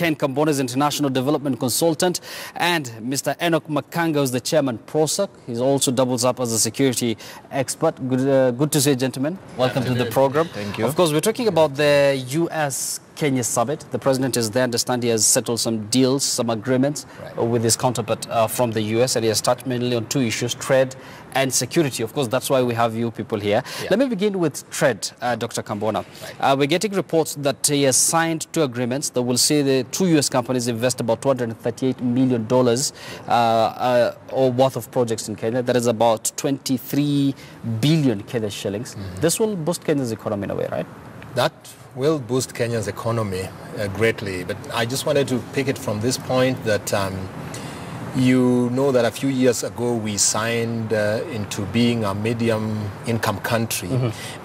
Ken Kambona is international development consultant, and Mr. Enoch Makanga is the chairman PROSAC. He also doubles up as a security expert. Good to see you, gentlemen. Welcome to the program. Thank you. Of course, we're talking about the U.S.-Kenya summit. The president is there. I understand he has settled some deals, some agreements with his counterpart from the U.S., and he has touched mainly on two issues, trade and security. Of course, that's why we have you people here. Let me begin with trade, Dr. Kambona. We're getting reports that he has signed two agreements that will see the two U.S. companies invest about $238 million or worth of projects in Kenya. That is about 23 billion Kenya shillings. This will boost Kenya's economy in a way, right? That will boost Kenya's economy greatly. But I just wanted to pick it from this point that you know that a few years ago we signed into being a medium-income country.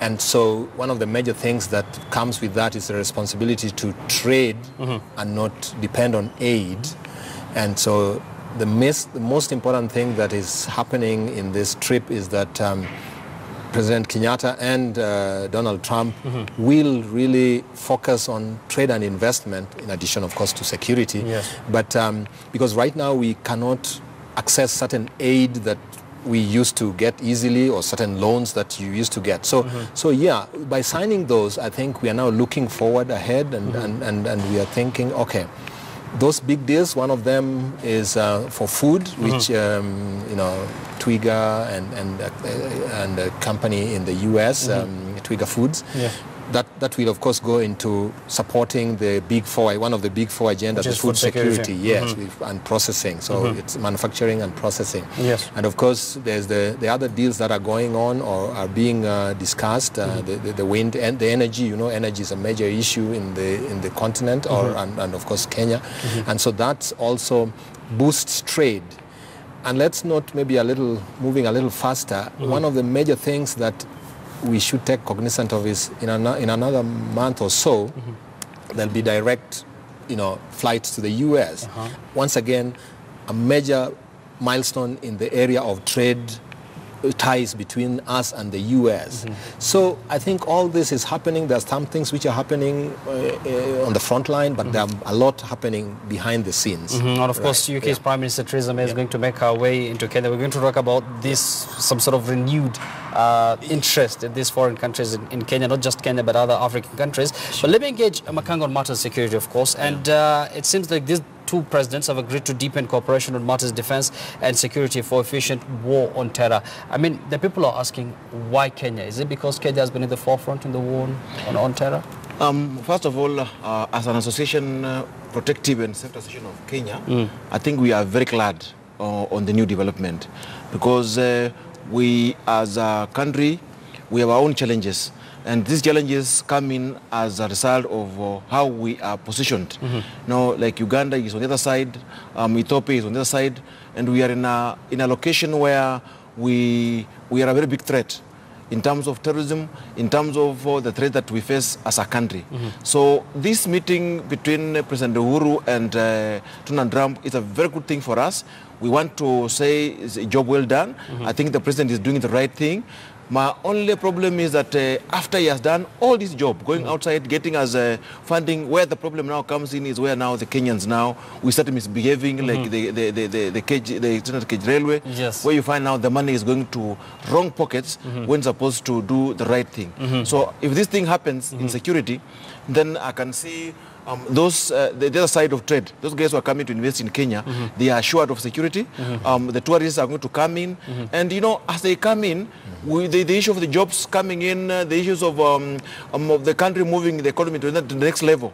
And so one of the major things that comes with that is the responsibility to trade and not depend on aid. And so the most important thing that is happening in this trip is that President Kenyatta and Donald Trump will really focus on trade and investment, in addition, of course, to security. But because right now we cannot access certain aid that we used to get easily, or certain loans that you used to get. So, so yeah, by signing those, I think we are now looking forward ahead, and we are thinking, okay, those big deals, one of them is for food, which you know, Twiga and a company in the U.S., Twiga Foods, that will of course go into supporting the big four, one of the big four agendas, the food security, and processing. So it's manufacturing and processing. And of course, there's the other deals that are going on or are being discussed. The wind and the energy. You know, energy is a major issue in the continent, and of course Kenya. And so that also boosts trade. And let's not maybe moving a little faster. One of the major things that we should take cognizance of is in another month or so, there'll be direct, flights to the U.S. Once again, a major milestone in the area of trade ties between us and the U.S. So I think all this is happening. There's some things which are happening on the front line, but there are a lot happening behind the scenes. And of course, UK's Prime Minister Theresa May is going to make her way into Kenya. We're going to talk about this, some sort of renewed interest in these foreign countries in Kenya, not just Kenya, but other African countries. But let me engage Makanga on matters of security, of course. And it seems like these two presidents have agreed to deepen cooperation on matters of defense and security for efficient war on terror. I mean, the people are asking, why Kenya? Is it because Kenya has been in the forefront in the war on terror? First of all, as an association, protective and safe association of Kenya, I think we are very glad on the new development, because we as a country, we have our own challenges. And these challenges come in as a result of how we are positioned. Like Uganda is on the other side, Ethiopia is on the other side, and we are in a location where we are a very big threat in terms of terrorism, in terms of the threat that we face as a country. So this meeting between President Uhuru and Donald Trump is a very good thing for us. We want to say it's a job well done. I think the president is doing the right thing. My only problem is that after he has done all this job, going outside, getting us funding, where the problem now comes in is where now the Kenyans now, we start misbehaving like the cage railway, where you find now the money is going to wrong pockets when supposed to do the right thing. So if this thing happens in security, then I can see the other side of trade, those guys who are coming to invest in Kenya, they are assured of security. The tourists are going to come in, and as they come in, the issue of the jobs coming in, the issues of the country moving the economy to the next level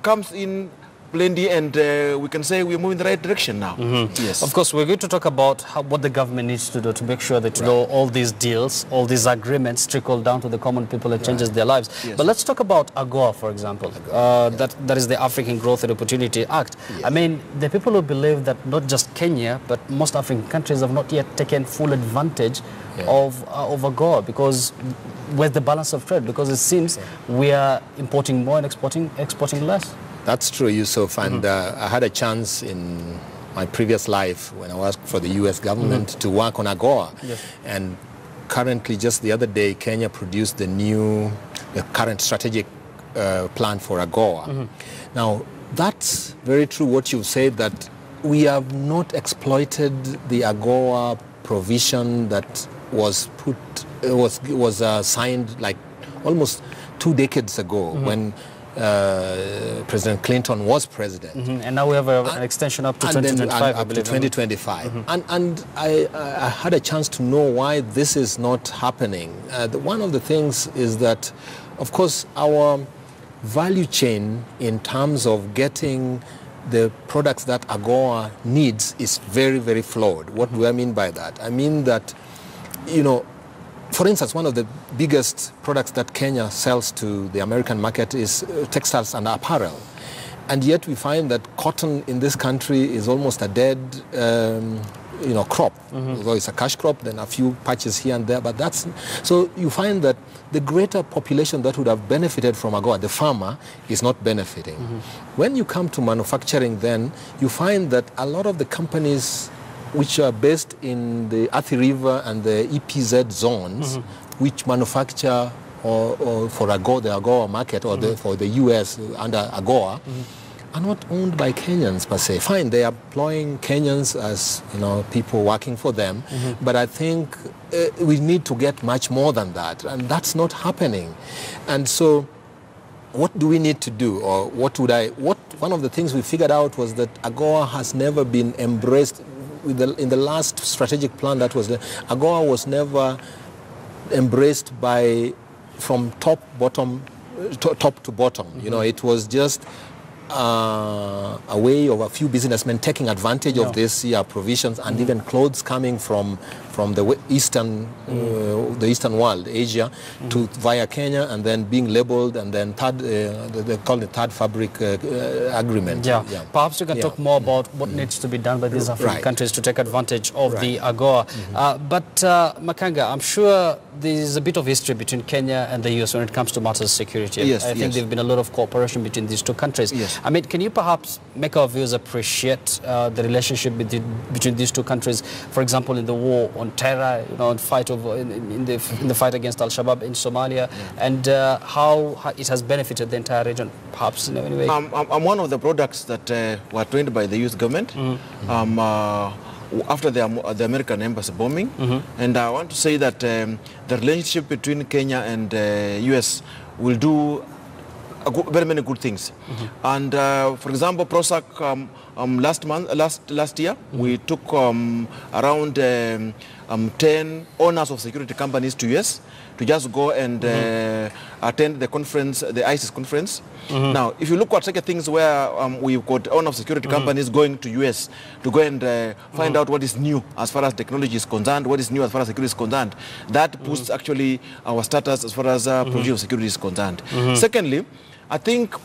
comes in plenty, and we can say we're moving in the right direction now. Yes. Of course, we're going to talk about what the government needs to do to make sure that all these deals, all these agreements trickle down to the common people and changes their lives. But let's talk about AGOA, for example. That is the African Growth and Opportunity Act. I mean, the people who believe that not just Kenya, but most African countries have not yet taken full advantage of AGOA, because where's the balance of trade? Because it seems we are importing more and exporting less. That's true, Yusuf, and I had a chance in my previous life when I worked for the U.S. government to work on AGOA. And currently, just the other day, Kenya produced the current strategic plan for AGOA. Now, That's very true what you've said, that we have not exploited the AGOA provision that was signed like almost 2 decades ago when President Clinton was president. And now we have an extension up to 2025, up to 2025. And I had a chance to know why this is not happening. One of the things is that, of course, our value chain in terms of getting the products that AGOA needs is very, very flawed. What do I mean by that? I mean that, you know, for instance, one of the biggest products that Kenya sells to the American market is textiles and apparel. And yet we find that cotton in this country is almost a dead crop. Although it's a cash crop, then a few patches here and there, but that's... So you find that the greater population that would have benefited from AGOA, the farmer, is not benefiting. When you come to manufacturing then, you find that a lot of the companies which are based in the Athi River and the EPZ zones, which manufacture or for AGOA, the AGOA market, or for the US under AGOA, are not owned by Kenyans per se. Fine, they are employing Kenyans as people working for them, but I think we need to get much more than that, and that's not happening. And so, what do we need to do, or one of the things we figured out was that AGOA has never been embraced. In the last strategic plan that was there, AGOA was never embraced from top to bottom. It was just a way of a few businessmen taking advantage of these provisions, and even clothes coming from the eastern world, Asia, to via Kenya, and then being labeled, and then they call it third fabric agreement. Perhaps you can talk more about what needs to be done by these African countries to take advantage of the AGOA. But Makanga, I'm sure there's a bit of history between Kenya and the US when it comes to matters of security. I think there's been a lot of cooperation between these two countries. I mean, can you perhaps make our viewers appreciate the relationship between these two countries, for example, in the war on terror, in the fight against Al-Shabaab in Somalia, and how it has benefited the entire region, perhaps in any way? I'm one of the products that were trained by the US government after the American embassy bombing, and I want to say that the relationship between Kenya and US will do very many good things. And for example, PROSAC last year we took around 10 owners of security companies to US to just go and attend the conference, the ISIS conference. Now, if you look at such things where we've got owners of security companies going to US to go and find out what is new as far as technology is concerned, what is new as far as security is concerned, that boosts actually our status as far as provision of security is concerned. Secondly, I think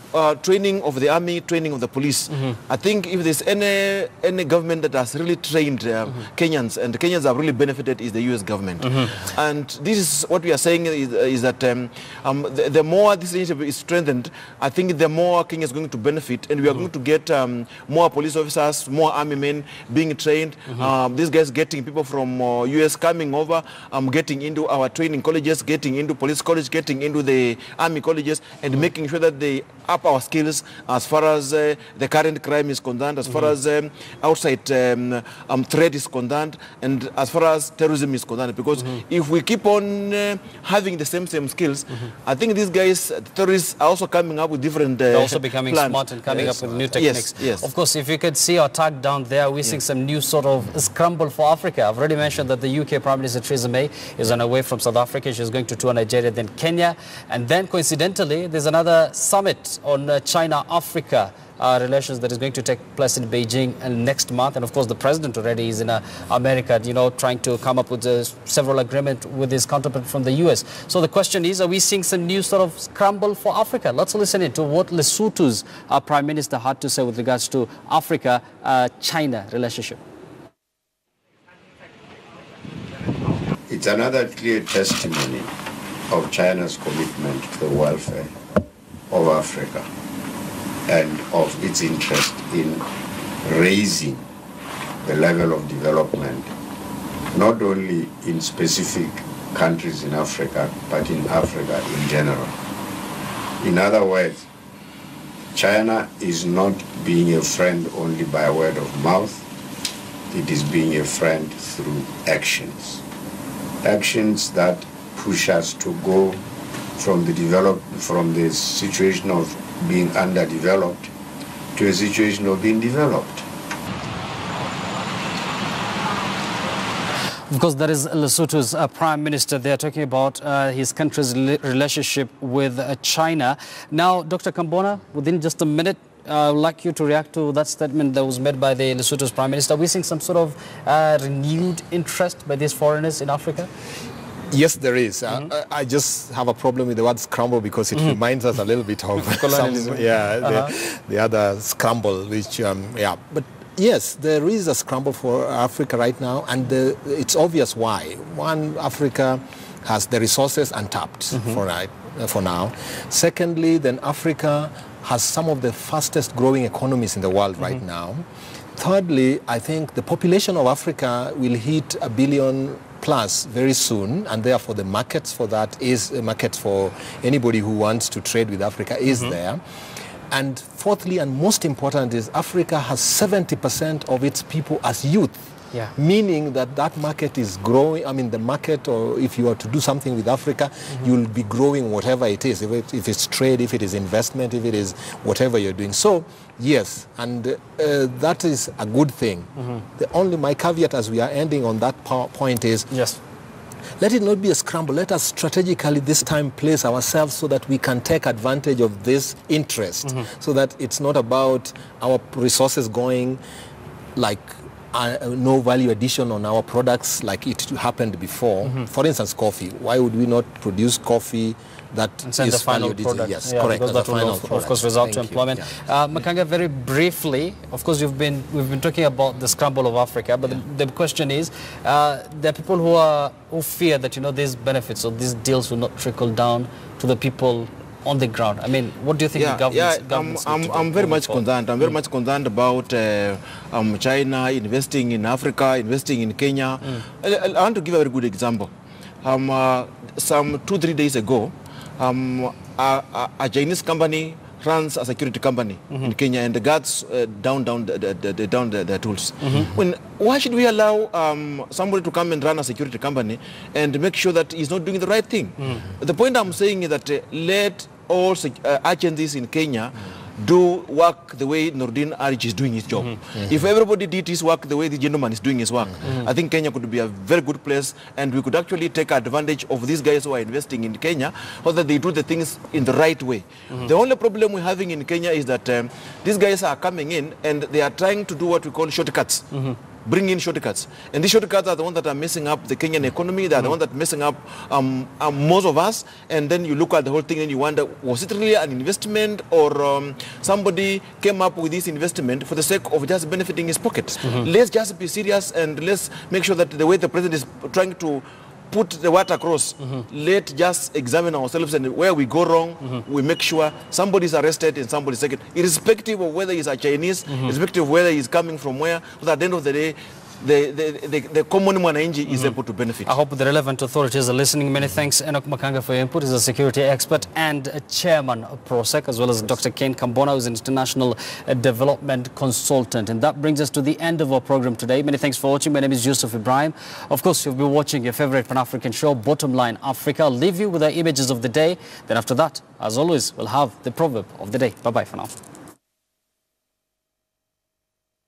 training of the army, training of the police. I think if there's any government that has really trained Kenyans, and Kenyans have really benefited, is the US government. And this is what we are saying is that the more this relationship is strengthened, I think the more Kenya is going to benefit, and we are going to get more police officers, more army men being trained. These guys getting people from US coming over, getting into our training colleges, getting into police college, getting into the army colleges, and making sure that they up our skills as far as the current crime is concerned, as far as outside threat is concerned, and as far as terrorism is concerned. Because if we keep on having the same skills, I think these guys, the terrorists, are also coming up with different They're also becoming plans. smart and coming up with new techniques. Yes. Of course, if you could see our tag down there, we're seeing some new sort of scramble for Africa. I've already mentioned that the UK Prime Minister Theresa May is on her way from South Africa. She's going to tour Nigeria, then Kenya, and then coincidentally, there's another summit on China-Africa relations that is going to take place in Beijing next month. And of course, the president already is in America, trying to come up with several agreements with his counterpart from the US. So the question is, are we seeing some new sort of scramble for Africa? Let's listen in to what Lesotho's Prime Minister had to say with regards to Africa-China relationship. It's another clear testimony of China's commitment to the welfare of Africa and of its interest in raising the level of development, not only in specific countries in Africa, but in Africa in general. In other words, China is not being a friend only by word of mouth. It is being a friend through actions. Actions that push us to go from the situation of being underdeveloped to a situation of being developed. Of course, that is Lesotho's Prime Minister. They are talking about his country's relationship with China. Now, Dr. Kambona, within just a minute, I would like you to react to that statement that was made by the Lesotho's Prime Minister. Are we seeing some sort of renewed interest by these foreigners in Africa? Yes, there is. I just have a problem with the word scramble because it reminds us a little bit of colonialism. The other scramble, which, But yes, there is a scramble for Africa right now, and it's obvious why. One, Africa has the resources untapped for now. Secondly, then Africa has some of the fastest growing economies in the world right now. Thirdly, I think the population of Africa will hit 1 billion plus very soon, and therefore the markets for that is a market for anybody who wants to trade with Africa is there. And fourthly, and most important, is Africa has 70% of its people as youth. Meaning that market is growing. I mean, the market, or if you are to do something with Africa, you'll be growing whatever it is, if it's trade, if it is investment, if it is whatever you're doing. So, yes, and that is a good thing. My caveat as we are ending on that point is, let it not be a scramble. Let us strategically this time place ourselves so that we can take advantage of this interest, so that it's not about our resources going like no value addition on our products like it happened before. For instance, coffee. Why would we not produce coffee that is the final product? Yes, correct. Because that will, of course, result to employment. Makanga, very briefly, of course, we've been talking about the scramble of Africa, but the question is, there are people who fear that these benefits or these deals will not trickle down to the people on the ground. I mean, what do you think the government? I'm very much concerned. I'm very much concerned about China investing in Africa, investing in Kenya. I want to give a very good example. Some 2-3 days ago, a Chinese company runs a security company in Kenya, and the guards down the tools. Why should we allow somebody to come and run a security company and make sure that he's not doing the right thing? The point I'm saying is that let all agencies in Kenya do work the way Nordin Arich is doing his job. If everybody did his work the way the gentleman is doing his work, I think Kenya could be a very good place, and we could actually take advantage of these guys who are investing in Kenya, so that they do the things in the right way. The only problem we're having in Kenya is that these guys are coming in and they are trying to do what we call shortcuts. Bring in shortcuts. And these shortcuts are the ones that are messing up the Kenyan economy. They are the ones that are messing up most of us. And then you look at the whole thing and you wonder, was it really an investment, or somebody came up with this investment for the sake of just benefiting his pockets? Let's just be serious, and let's make sure that the way the president is trying to put the word across, let's just examine ourselves, and where we go wrong, we make sure somebody is arrested and somebody is taken, irrespective of whether he's a Chinese, irrespective of whether he's coming from where, so that at the end of the day, the common mwananchi is able to benefit. I hope the relevant authorities are listening. Many thanks, Enoch Makanga, for your input. He's a security expert and a chairman of PROSEC, as well as Dr. Ken Kambona, who's an international development consultant. And that brings us to the end of our program today. Many thanks for watching. My name is Yusuf Ibrahim. Of course, you've been watching your favorite Pan-African show, Bottom Line Africa. I'll leave you with our images of the day. Then after that, as always, we'll have the proverb of the day. Bye-bye for now.